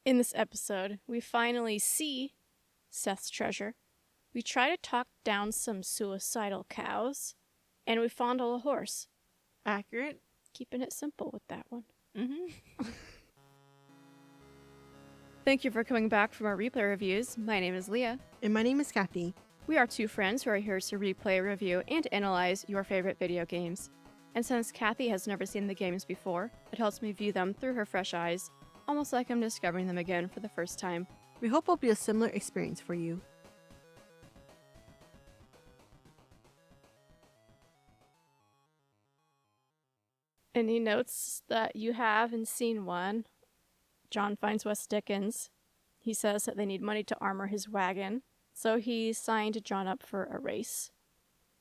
In this episode, we finally see Seth's treasure. We try to talk down some suicidal cows, and we fondle a horse. Accurate. Keeping it simple with that one. Mm-hmm. Thank you for coming back from our replay reviews. My name is Leah. And my name is Kathy. We are two friends who are here to replay, review, and analyze your favorite video games. And since Kathy has never seen the games before, it helps me view them through her fresh eyes, almost like I'm discovering them again for the first time. We hope it'll be a similar experience for you. Any notes that you have in scene 1? John finds Wes Dickens. He says that they need money to armor his wagon, so he signed John up for a race.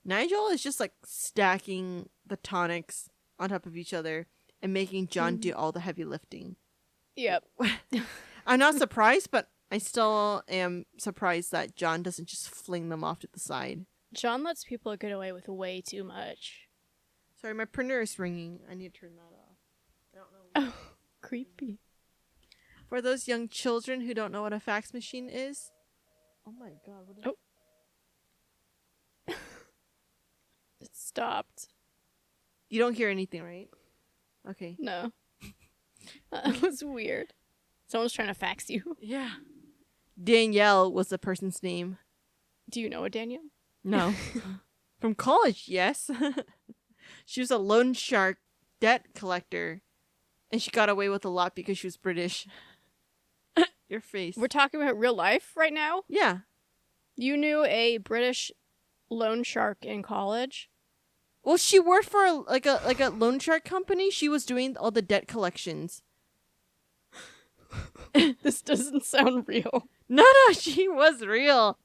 Nigel is just like stacking the tonics on top of each other and making John do all the heavy lifting. Yep. I'm not surprised, but I still am surprised that John doesn't just fling them off to the side. John lets people get away with way too much. Sorry, my printer is ringing. I need to turn that off. I don't know. Oh, creepy. For those young children who don't know what a fax machine is. Oh my god. What is It stopped. You don't hear anything, right? Okay. No. That was weird. Someone's trying to fax you. Yeah. Danielle was the person's name. Do you know a Danielle? No. From college, yes. She was a loan shark debt collector. And she got away with a lot because she was British. Your face. We're talking about real life right now? Yeah. You knew a British loan shark in college? Well, she worked for a loan shark company. She was doing all the debt collections. This doesn't sound real. No, she was real.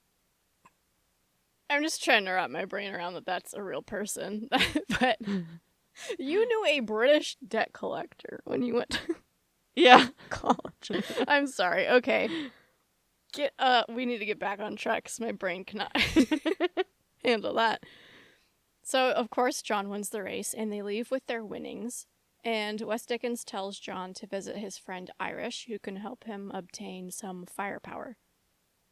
I'm just trying to wrap my brain around that that's a real person. But you knew a British debt collector when you went to Yeah. college. I'm sorry. Okay. We need to get back on track because my brain cannot handle that. So, of course, John wins the race, and they leave with their winnings. And Wes Dickens tells John to visit his friend Irish, who can help him obtain some firepower.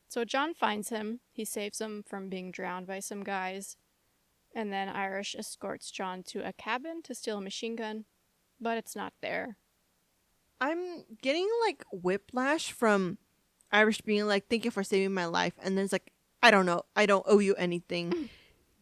So John finds him, he saves him from being drowned by some guys, and then Irish escorts John to a cabin to steal a machine gun, but it's not there. I'm getting like whiplash from Irish being like, "Thank you for saving my life," and then it's like, "I don't know, I don't owe you anything,"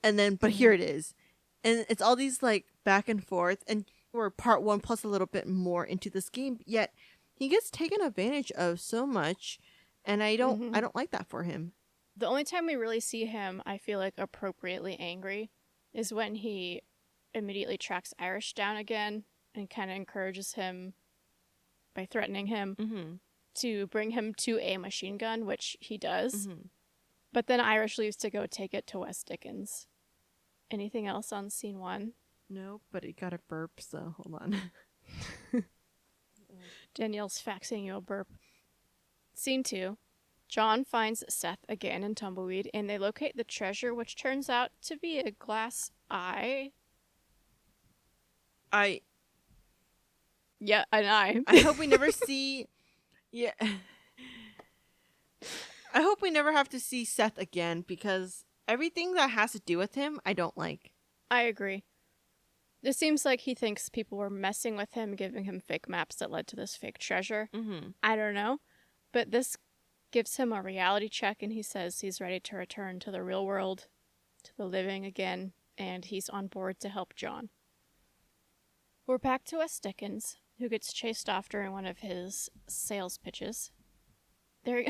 and then but here it is, and it's all these like back and forth, and we're part 1 plus a little bit more into this game, yet he gets taken advantage of so much, and I don't like that for him. The only time we really see him, I feel like, appropriately angry is when he immediately tracks Irish down again and kind of encourages him by threatening him to bring him to a machine gun, which he does. But then Irish leaves to go take it to Wes Dickens. Anything else on scene 1? No, but it got a burp, so hold on. Danielle's faxing you a burp. Scene 2. John finds Seth again in Tumbleweed, and they locate the treasure, which turns out to be a glass eye. Yeah, an eye. I hope we never see... Yeah. I hope we never have to see Seth again, because everything that has to do with him, I don't like. I agree. It seems like he thinks people were messing with him, giving him fake maps that led to this fake treasure. I don't know. But this gives him a reality check, and he says he's ready to return to the real world, to the living again, and he's on board to help John. We're back to Wes Dickens, who gets chased off during one of his sales pitches. They're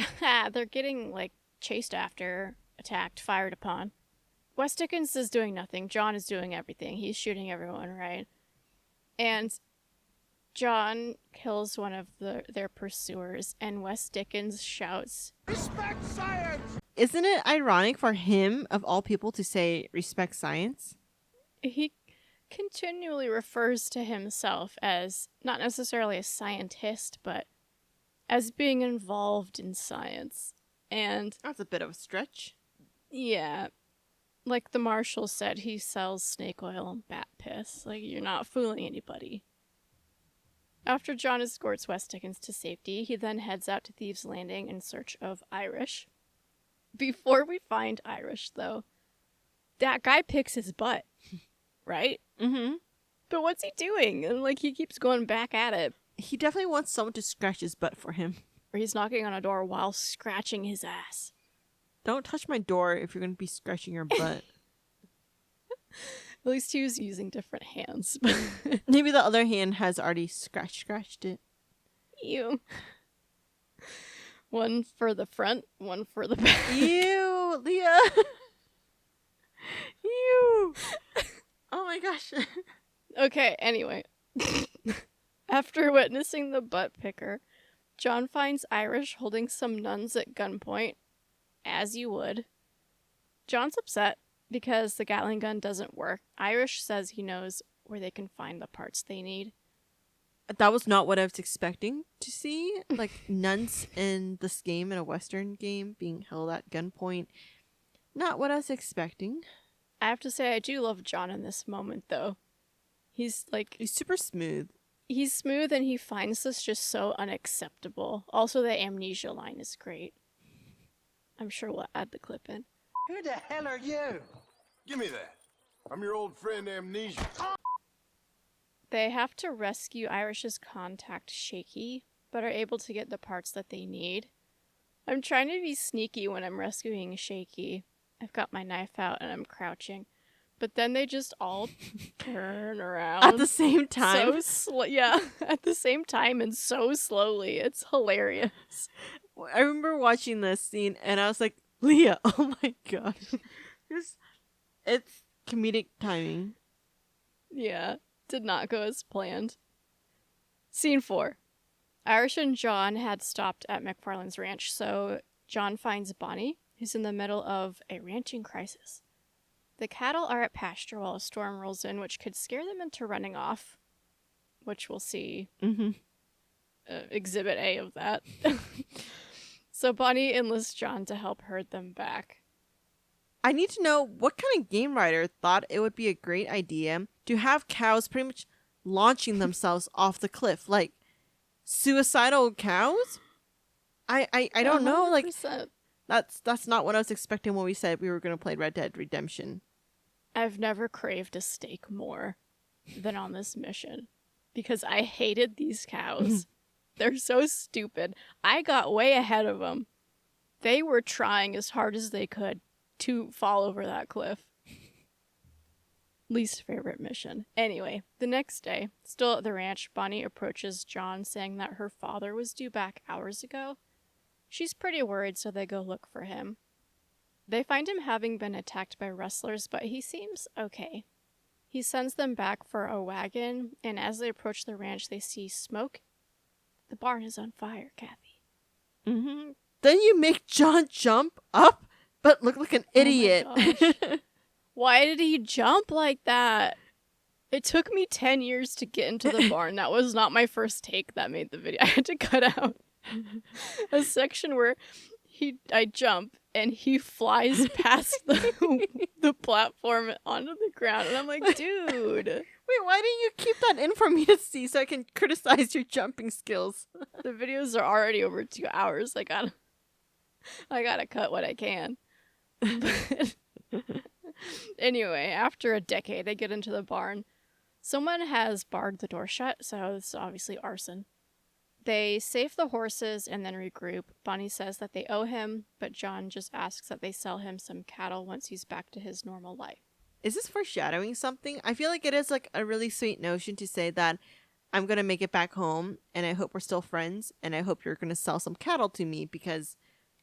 getting, like, chased after, attacked, fired upon. Wes Dickens is doing nothing. John is doing everything. He's shooting everyone, right? And John kills one of their pursuers, and Wes Dickens shouts, "Respect science!" Isn't it ironic for him, of all people, to say respect science? He continually refers to himself as not necessarily a scientist, but as being involved in science. And That's a bit of a stretch. yeah, like the marshal said, he sells snake oil and bat piss. Like, you're not fooling anybody. After John escorts West Dickens to safety, he then heads out to Thieves' Landing in search of Irish. Before we find Irish, though, that guy picks his butt, right? Mm-hmm. But what's he doing? And, like, he keeps going back at it. He definitely wants someone to scratch his butt for him. Or he's knocking on a door while scratching his ass. Don't touch my door if you're going to be scratching your butt. At least he was using different hands. Maybe the other hand has already scratched it. Ew. One for the front, one for the back. Ew, Leah. Ew. Oh my gosh. Okay, anyway. After witnessing the butt picker, John finds Irish holding some nuns at gunpoint, as you would. John's upset because the Gatling gun doesn't work. Irish says he knows where they can find the parts they need. That was not what I was expecting to see. Like, nuns in this game, in a Western game, being held at gunpoint. Not what I was expecting. I have to say, I do love John in this moment, though. He's super smooth. He's smooth and he finds this just so unacceptable. Also, the amnesia line is great. I'm sure we'll add the clip in. Who the hell are you? Give me that. I'm your old friend Amnesia. They have to rescue Irish's contact, Shaky, but are able to get the parts that they need. I'm trying to be sneaky when I'm rescuing Shaky. I've got my knife out and I'm crouching. But then they just all turn around. At the same time? Yeah, at the same time and so slowly. It's hilarious. I remember watching this scene and I was like, Leah, oh my gosh. It's comedic timing. Yeah, did not go as planned. Scene 4. Irish and John had stopped at McFarlane's ranch, so John finds Bonnie, who's in the middle of a ranching crisis. The cattle are at pasture while a storm rolls in, which could scare them into running off, which we'll see Exhibit A of that. So Bonnie enlists John to help herd them back. I need to know what kind of game writer thought it would be a great idea to have cows pretty much launching themselves off the cliff, like suicidal cows? I don't know, like 100%. that's not what I was expecting when we said we were going to play Red Dead Redemption. I've never craved a steak more than on this mission because I hated these cows. They're so stupid. I got way ahead of them. They were trying as hard as they could to fall over that cliff. Least favorite mission. Anyway, the next day, still at the ranch, Bonnie approaches John saying that her father was due back hours ago. She's pretty worried, so they go look for him. They find him having been attacked by rustlers, but he seems okay. He sends them back for a wagon, and as they approach the ranch, they see smoke. The barn is on fire, Kathy. Mm-hmm. Then you make John jump up, but look like an idiot. Oh my gosh. Why did he jump like that? It took me 10 years to get into the barn. That was not my first take that made the video. I had to cut out a section where I jump and he flies past the platform onto the ground. And I'm like, dude. Wait, why didn't you keep that in for me to see so I can criticize your jumping skills? The videos are already over 2 hours. I gotta cut what I can. Anyway, after a decade, they get into the barn. Someone has barred the door shut, so it's obviously arson. They save the horses and then regroup. Bonnie says that they owe him, but John just asks that they sell him some cattle once he's back to his normal life. Is this foreshadowing something? I feel like it is like a really sweet notion to say that I'm going to make it back home and I hope we're still friends and I hope you're going to sell some cattle to me because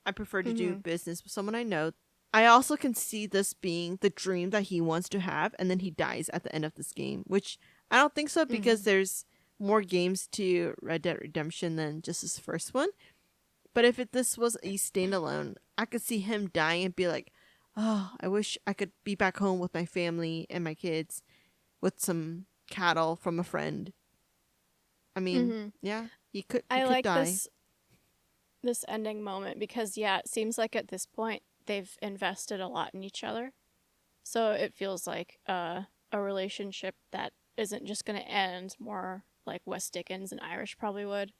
I prefer to do business with someone I know. I also can see this being the dream that he wants to have and then he dies at the end of this game, which I don't think so because there's more games to Red Dead Redemption than just his first one. But if this was a standalone, I could see him dying and be like, oh, I wish I could be back home with my family and my kids with some cattle from a friend. I mean, yeah, he could I like die. this ending moment because, yeah, it seems like at this point they've invested a lot in each other. So it feels like a relationship that isn't just going to end, more like Wes Dickens and Irish probably would.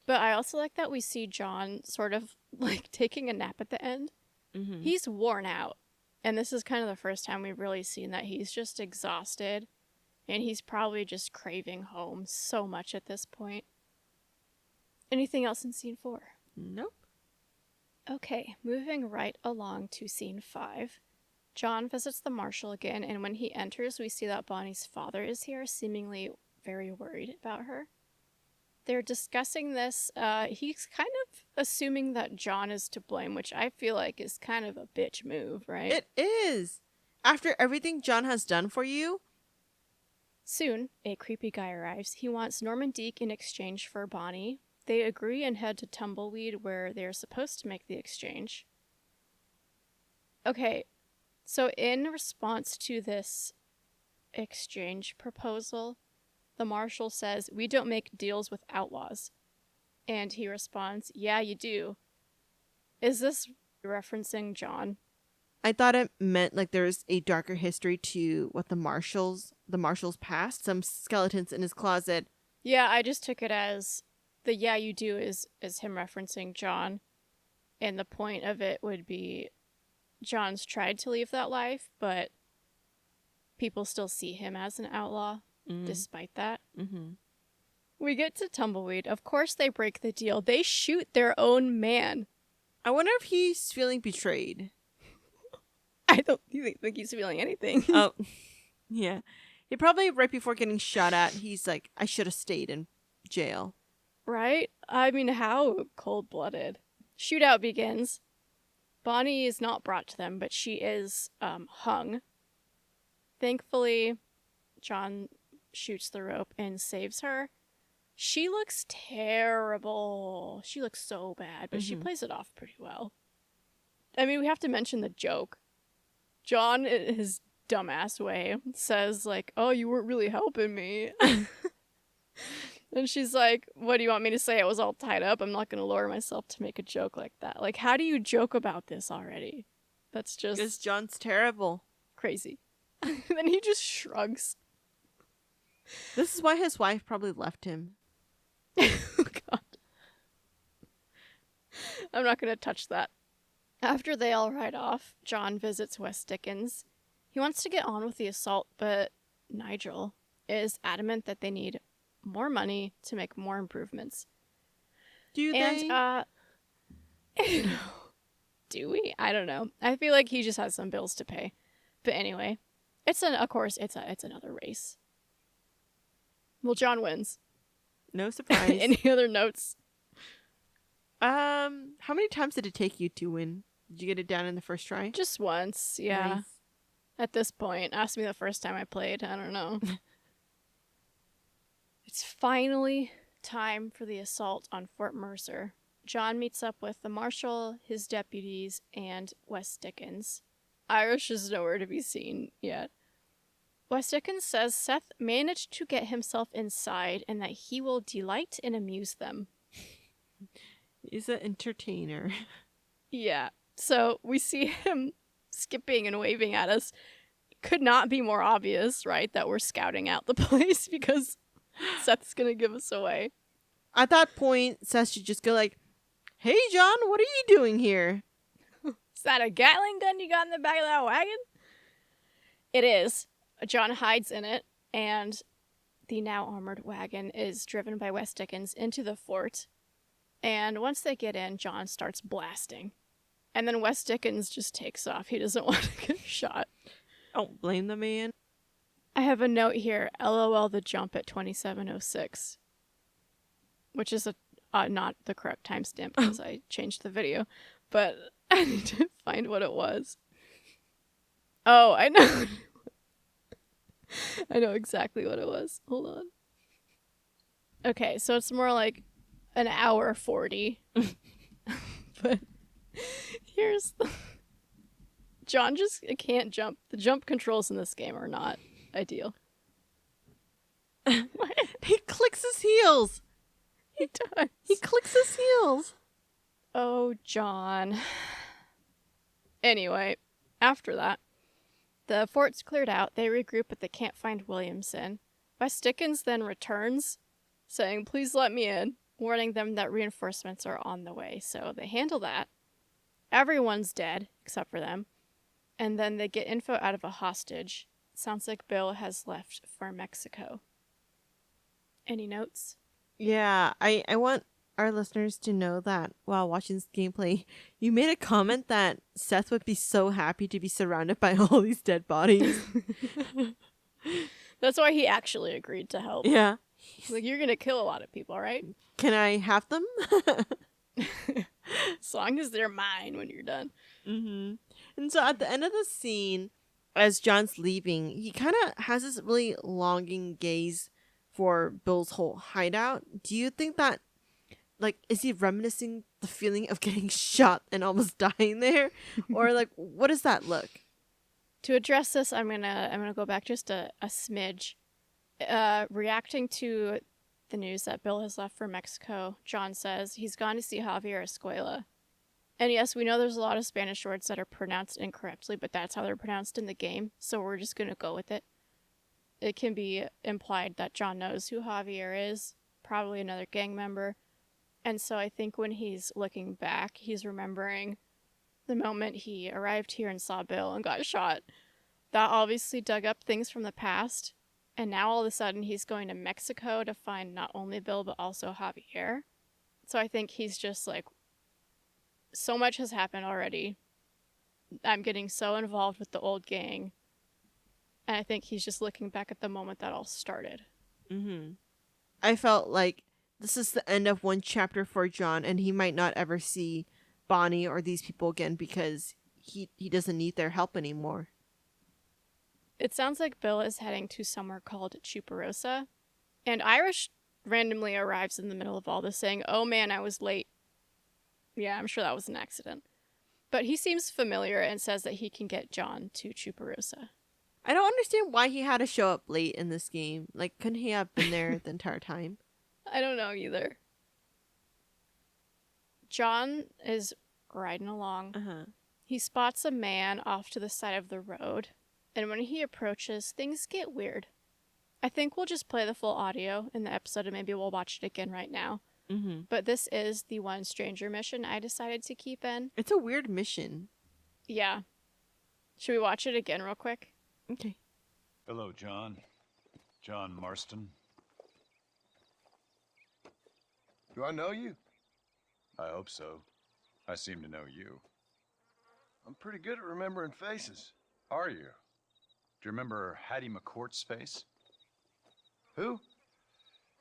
But I also like that we see John sort of like taking a nap at the end. Mm-hmm. He's worn out. And this is kind of the first time we've really seen that he's just exhausted. And he's probably just craving home so much at this point. Anything else in scene 4? Nope. Okay, moving right along to scene 5. John visits the marshal again, and when he enters, we see that Bonnie's father is here, seemingly very worried about her. They're discussing this. He's kind of assuming that John is to blame, which I feel like is kind of a bitch move, right? It is. After everything John has done for you. Soon, a creepy guy arrives. He wants Norman Deek in exchange for Bonnie. They agree and head to Tumbleweed, where they're supposed to make the exchange. Okay, so in response to this exchange proposal, the marshal says, "We don't make deals with outlaws." And he responds, "Yeah, you do." Is this referencing John? I thought it meant like there's a darker history to what the marshal's past. Some skeletons in his closet. Yeah, I just took it as the "yeah, you do" is him referencing John. And the point of it would be John's tried to leave that life, but people still see him as an outlaw despite that. Mm-hmm. We get to Tumbleweed. Of course they break the deal. They shoot their own man. I wonder if he's feeling betrayed. I don't think he's feeling anything. Oh, yeah. He probably, right before getting shot at, he's like, I should have stayed in jail. Right? I mean, how cold-blooded. Shootout begins. Bonnie is not brought to them, but she is hung. Thankfully, John shoots the rope and saves her. She looks terrible. She looks so bad, but she plays it off pretty well. I mean, we have to mention the joke. John, in his dumbass way, says, like, "Oh, you weren't really helping me." And she's like, "What do you want me to say? I was all tied up. I'm not going to lower myself to make a joke like that." Like, how do you joke about this already? That's just... Because John's terrible. crazy. And then he just shrugs. This is why his wife probably left him. Oh, God. I'm not going to touch that. After they all ride off, John visits Wes Dickens. He wants to get on with the assault, but Nigel is adamant that they need more money to make more improvements. Do they? Do we? I don't know. I feel like he just has some bills to pay. But anyway, of course, it's another race. Well, John wins. No surprise. Any other notes? How many times did it take you to win? Did you get it down in the first try? Just once, yeah. Nice. At this point, ask me the first time I played. I don't know. It's finally time for the assault on Fort Mercer. John meets up with the marshal, his deputies, and Wes Dickens. Irish is nowhere to be seen yet. Wes Dickens says Seth managed to get himself inside and that he will delight and amuse them. He's an entertainer. Yeah. So we see him skipping and waving at us. Could not be more obvious, right, that we're scouting out the place because Seth's gonna give us away. At that point, Seth should just go like, "Hey, John, what are you doing here?" Is that a Gatling gun you got in the back of that wagon? It is. John hides in it, and the now armored wagon is driven by Wes Dickens into the fort. And once they get in, John starts blasting. And then Wes Dickens just takes off. He doesn't want to get shot. Don't blame the man. I have a note here, LOL the jump at 27:06. Which is not the correct timestamp because I changed the video. But I need to find what it was. Oh, I know. I know exactly what it was. Hold on. Okay, so it's more like an hour 40. But here's the... John just can't jump. The jump controls in this game are not ideal. He clicks his heels. He does. He clicks his heels. Oh, John. Anyway, after that, the fort's cleared out. They regroup, but they can't find Williamson. West Dickens then returns, saying, "Please let me in," warning them that reinforcements are on the way. So they handle that. Everyone's dead, except for them. And then they get info out of a hostage. Sounds like Bill has left for Mexico. Any notes? Yeah, I want our listeners to know that while watching this gameplay, you made a comment that Seth would be so happy to be surrounded by all these dead bodies. That's why he actually agreed to help. Yeah. He's like, "You're going to kill a lot of people, right? Can I have them? As long as they're mine when you're done." Mm-hmm. And so at the end of the scene, as John's leaving, he kind of has this really longing gaze for Bill's whole hideout. Do you think that, like, is he reminiscing the feeling of getting shot and almost dying there? Or, like, what does that look? To address this, I'm gonna go back just a smidge. Reacting to the news that Bill has left for Mexico, John says he's gone to see Javier Escuela. And yes, we know there's a lot of Spanish words that are pronounced incorrectly, but that's how they're pronounced in the game, so we're just gonna go with it. It can be implied that John knows who Javier is, probably another gang member. And so I think when he's looking back, he's remembering the moment he arrived here and saw Bill and got shot. That obviously dug up things from the past. And now all of a sudden he's going to Mexico to find not only Bill, but also Javier. So I think he's just like, so much has happened already. I'm getting so involved with the old gang. And I think he's just looking back at the moment that all started. Mm-hmm. I felt like this is the end of one chapter for John, and he might not ever see Bonnie or these people again because he doesn't need their help anymore. It sounds like Bill is heading to somewhere called Chuparosa, and Irish randomly arrives in the middle of all this saying, "Oh man, I was late." Yeah, I'm sure that was an accident. But he seems familiar and says that he can get John to Chuparosa. I don't understand why he had to show up late in this game. Like, couldn't he have been there the entire time? I don't know either. John is riding along. Uh-huh. He spots a man off to the side of the road, and when he approaches, things get weird. I think we'll just play the full audio in the episode, and maybe we'll watch it again right now. Mm-hmm. But this is the one stranger mission I decided to keep in. It's a weird mission. Yeah. Should we watch it again real quick? Okay. Hello, John. John Marston. Do I know you? I hope so. I seem to know you. I'm pretty good at remembering faces. Are you? Do you remember Hattie McCourt's face? Who?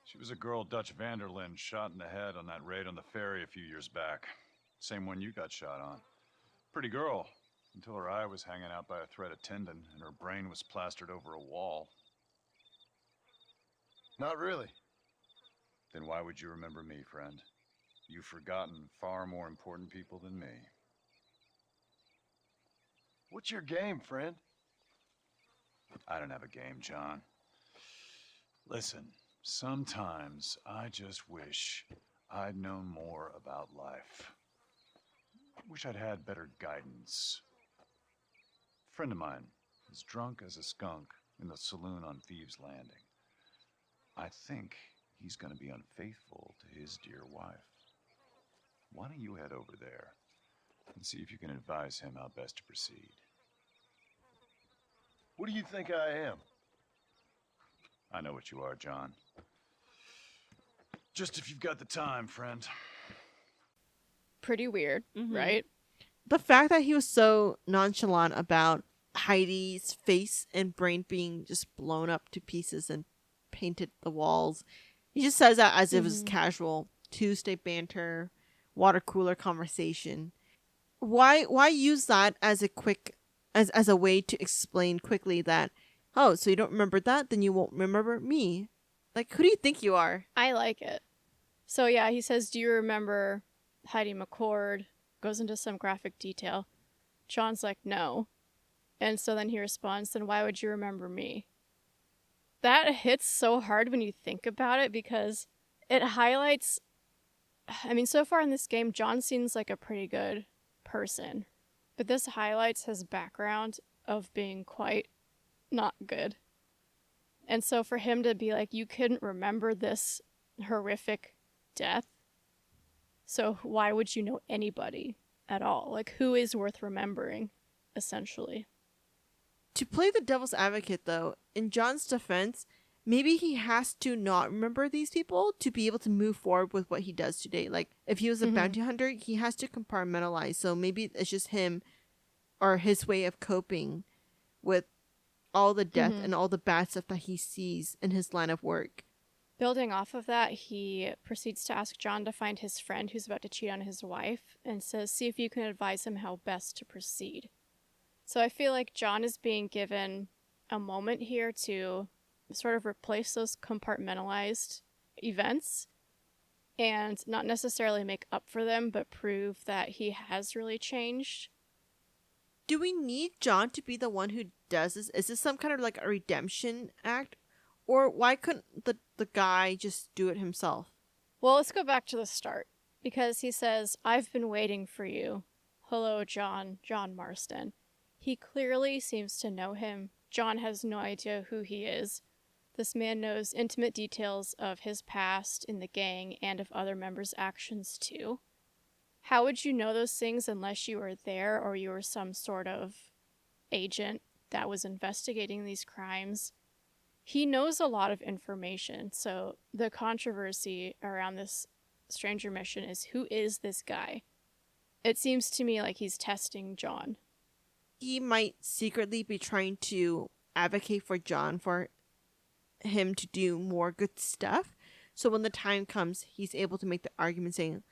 She was a girl Dutch Vanderlyn shot in the head on that raid on the ferry a few years back. Same one you got shot on. Pretty girl, until her eye was hanging out by a thread of tendon and her brain was plastered over a wall. Not really. Then why would you remember me, friend? You've forgotten far more important people than me. What's your game, friend? I don't have a game, John. Listen, sometimes I just wish I'd known more about life. Wish I'd had better guidance. A friend of mine is drunk as a skunk in the saloon on Thieves' Landing. I think he's going to be unfaithful to his dear wife. Why don't you head over there and see if you can advise him how best to proceed? What do you think I am? I know what you are, John. Just if you've got the time, friend. Pretty weird, right? The fact that he was so nonchalant about Heidi's face and brain being just blown up to pieces and painted the walls. He just says that as if it was casual Tuesday banter, water cooler conversation. Why use that as a quick as a way to explain quickly that, oh, so you don't remember that, then you won't remember me. Like, who do you think you are? I like it. So yeah, he says, "Do you remember Heidi McCord?" Goes into some graphic detail. John's like, "No." And so then he responds, "Then why would you remember me?" That hits so hard when you think about it because it highlights, I mean, so far in this game, John seems like a pretty good person. But this highlights his background of being quite not good. And so for him to be like, you couldn't remember this horrific death, so why would you know anybody at all? Like, who is worth remembering, essentially? To play the devil's advocate, though, in John's defense, maybe he has to not remember these people to be able to move forward with what he does today. Like, if he was a bounty hunter, he has to compartmentalize. So maybe it's just him or his way of coping with all the death and all the bad stuff that he sees in his line of work. Building off of that, he proceeds to ask John to find his friend who's about to cheat on his wife and says, see if you can advise him how best to proceed. So I feel like John is being given a moment here to sort of replace those compartmentalized events and not necessarily make up for them, but prove that he has really changed. Do we need John to be the one who does this? Is this some kind of like a redemption act? Or why couldn't the guy just do it himself? Well, let's go back to the start. Because he says, I've been waiting for you. Hello, John Marston. He clearly seems to know him. John has no idea who he is. This man knows intimate details of his past in the gang and of other members' actions too. How would you know those things unless you were there or you were some sort of agent that was investigating these crimes? He knows a lot of information, so the controversy around this stranger mission is, who is this guy? It seems to me like he's testing John. He might secretly be trying to advocate for John, for him to do more good stuff. So when the time comes, he's able to make the argument saying,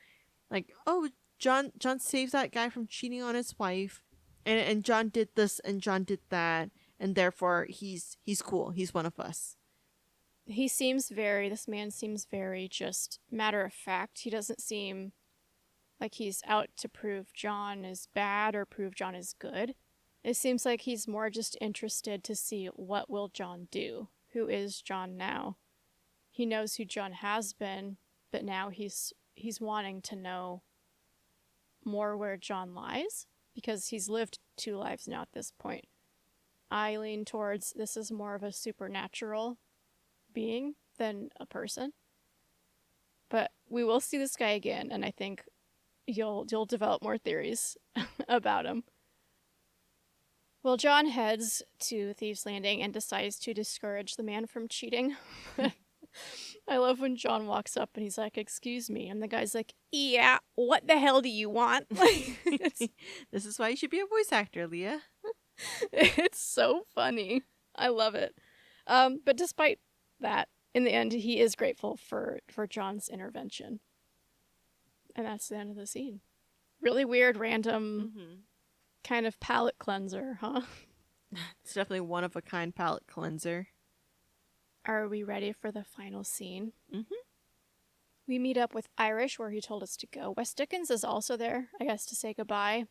like, oh, John saved that guy from cheating on his wife, and John did this and John did that, and therefore he's cool. He's one of us. This man seems very just matter of fact. He doesn't seem like he's out to prove John is bad or prove John is good. It seems like he's more just interested to see what will John do. Who is John now? He knows who John has been, but now he's wanting to know more where John lies, because he's lived 2 lives now at this point. I lean towards this is more of a supernatural being than a person. But we will see this guy again, and I think you'll develop more theories about him. Well, John heads to Thieves' Landing and decides to discourage the man from cheating. I love when John walks up and he's like, excuse me. And the guy's like, yeah, what the hell do you want? This is why you should be a voice actor, Leah. It's so funny. I love it. But despite that, in the end, he is grateful for John's intervention. And that's the end of the scene. Really weird, random kind of palate cleanser, huh? It's definitely one of a kind palate cleanser. Are we ready for the final scene? We meet up with Irish where he told us to go. Wes Dickens is also there, I guess, to say goodbye.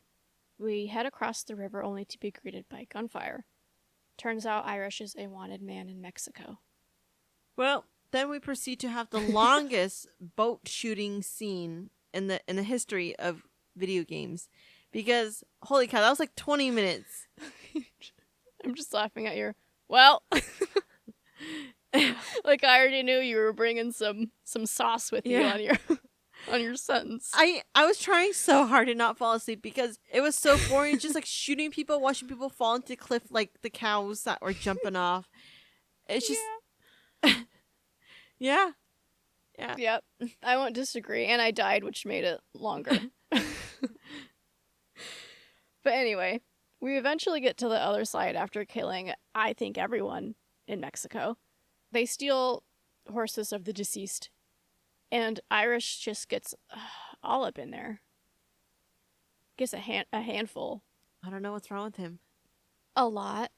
We head across the river only to be greeted by gunfire. Turns out Irish is a wanted man in Mexico. Well, then we proceed to have the longest boat shooting scene in the history of video games. Because, holy cow, that was like 20 minutes. I'm just laughing at your, well, like I already knew you were bringing some sauce with you on your sentence. I was trying so hard to not fall asleep because it was so boring, just like shooting people, watching people fall into the cliff like the cows that were jumping off. It's just... Yeah. Yep. I won't disagree. And I died, which made it longer. But anyway, we eventually get to the other side after killing, I think, everyone in Mexico. They steal horses of the deceased. And Irish just gets all up in there. Gets a handful. I don't know what's wrong with him. A lot.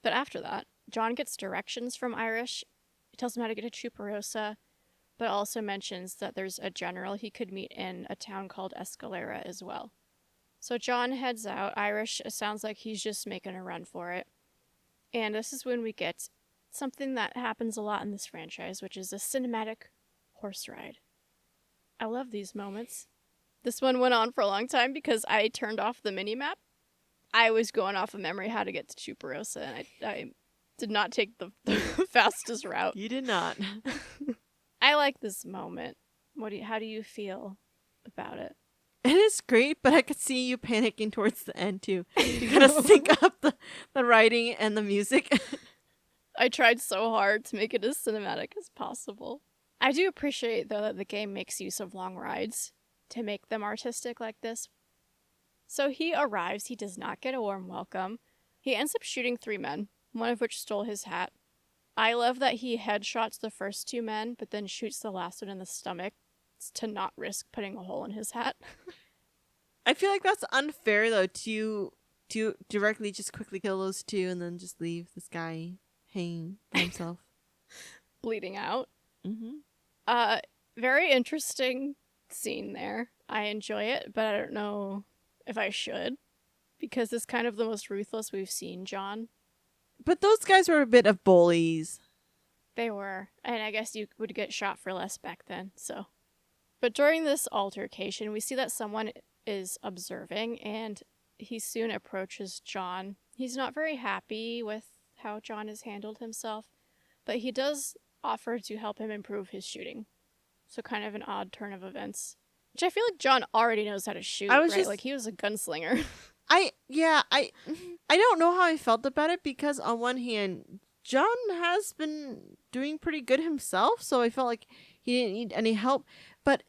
But after that, John gets directions from Irish. He tells him how to get to Chuparosa, but also mentions that there's a general he could meet in a town called Escalera as well. So John heads out. Irish, it sounds like he's just making a run for it. And this is when we get something that happens a lot in this franchise, which is a cinematic horse ride. I love these moments. This one went on for a long time because I turned off the mini-map. I was going off of memory how to get to Chuparosa, and I did not take the fastest route. You did not. I like this moment. How do you feel about it? It is great, but I could see you panicking towards the end too. You gotta sync up the writing and the music. I tried so hard to make it as cinematic as possible. I do appreciate, though, that the game makes use of long rides to make them artistic like this. So he arrives, he does not get a warm welcome. He ends up shooting 3 men, one of which stole his hat. I love that he headshots the first 2 men, but then shoots the last one in the stomach to not risk putting a hole in his hat. I feel like that's unfair though to directly just quickly kill those 2 and then just leave this guy hanging by himself. Bleeding out. Mm-hmm. Very interesting scene there. I enjoy it, but I don't know if I should, because it's kind of the most ruthless we've seen John. But those guys were a bit of bullies. They were, and I guess you would get shot for less back then, so. But during this altercation, we see that someone is observing, and he soon approaches John. He's not very happy with how John has handled himself, but he does offer to help him improve his shooting. So kind of an odd turn of events. Which I feel like John already knows how to shoot, right? Like, he was a gunslinger. I don't know how I felt about it, because on one hand, John has been doing pretty good himself, so I felt like he didn't need any help. But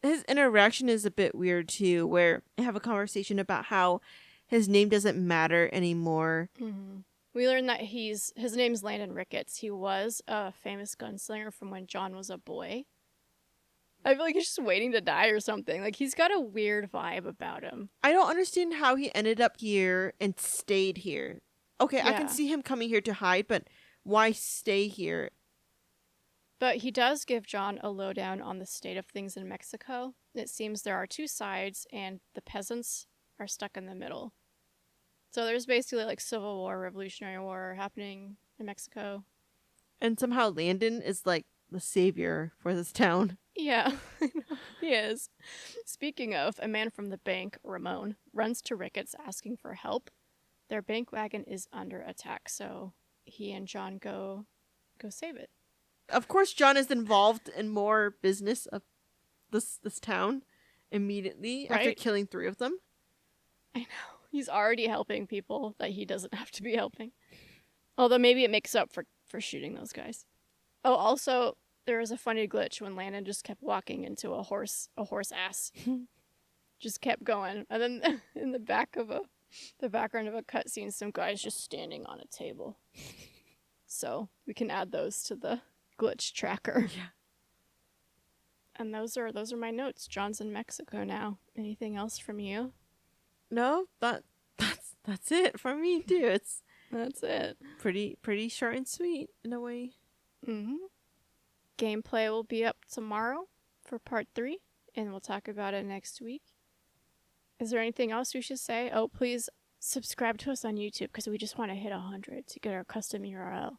his interaction is a bit weird too, where they have a conversation about how his name doesn't matter anymore. Mm-hmm. We learned that his name's Landon Ricketts. He was a famous gunslinger from when John was a boy. I feel like he's just waiting to die or something. Like, he's got a weird vibe about him. I don't understand how he ended up here and stayed here. Okay, I can see him coming here to hide, but why stay here? But he does give John a lowdown on the state of things in Mexico. It seems there are 2 sides, and the peasants are stuck in the middle. So there's basically like Civil War, Revolutionary War happening in Mexico. And somehow Landon is like the savior for this town. Yeah, he is. Speaking of, a man from the bank, Ramon, runs to Ricketts asking for help. Their bank wagon is under attack, so he and John go save it. Of course, John is involved in more business of this town immediately after killing 3 of them. I know. He's already helping people that he doesn't have to be helping. Although maybe it makes up for shooting those guys. Oh, also, there was a funny glitch when Landon just kept walking into a horse ass. Just kept going. And then in the background of a cutscene, some guy's just standing on a table. So we can add those to the glitch tracker. Yeah. And those are my notes. John's in Mexico now. Anything else from you? No, that's it for me too. That's it. Pretty short and sweet in a way. Mm-hmm. Gameplay will be up tomorrow for part 3, and we'll talk about it next week. Is there anything else we should say? Oh, please subscribe to us on YouTube, because we just want to hit 100 to get our custom URL.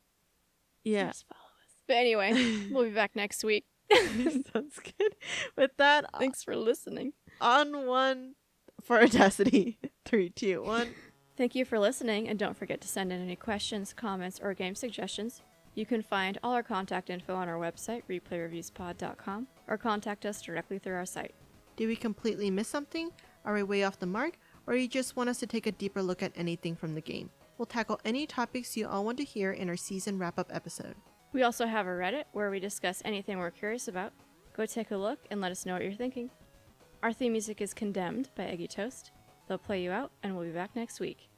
Yeah. Please follow us. But anyway, we'll be back next week. Sounds good. With that, thanks for listening. On 1 for Audacity. 3, 2, 1. Thank you for listening, and don't forget to send in any questions, comments, or game suggestions. You can find all our contact info on our website, replayreviewspod.com, or contact us directly through our site. Did we completely miss something? Are we way off the mark? Or you just want us to take a deeper look at anything from the game? We'll tackle any topics you all want to hear in our season wrap-up episode. We also have a Reddit where we discuss anything we're curious about. Go take a look and let us know what you're thinking. Our theme music is Condemned by Eggy Toast. They'll play you out, and we'll be back next week.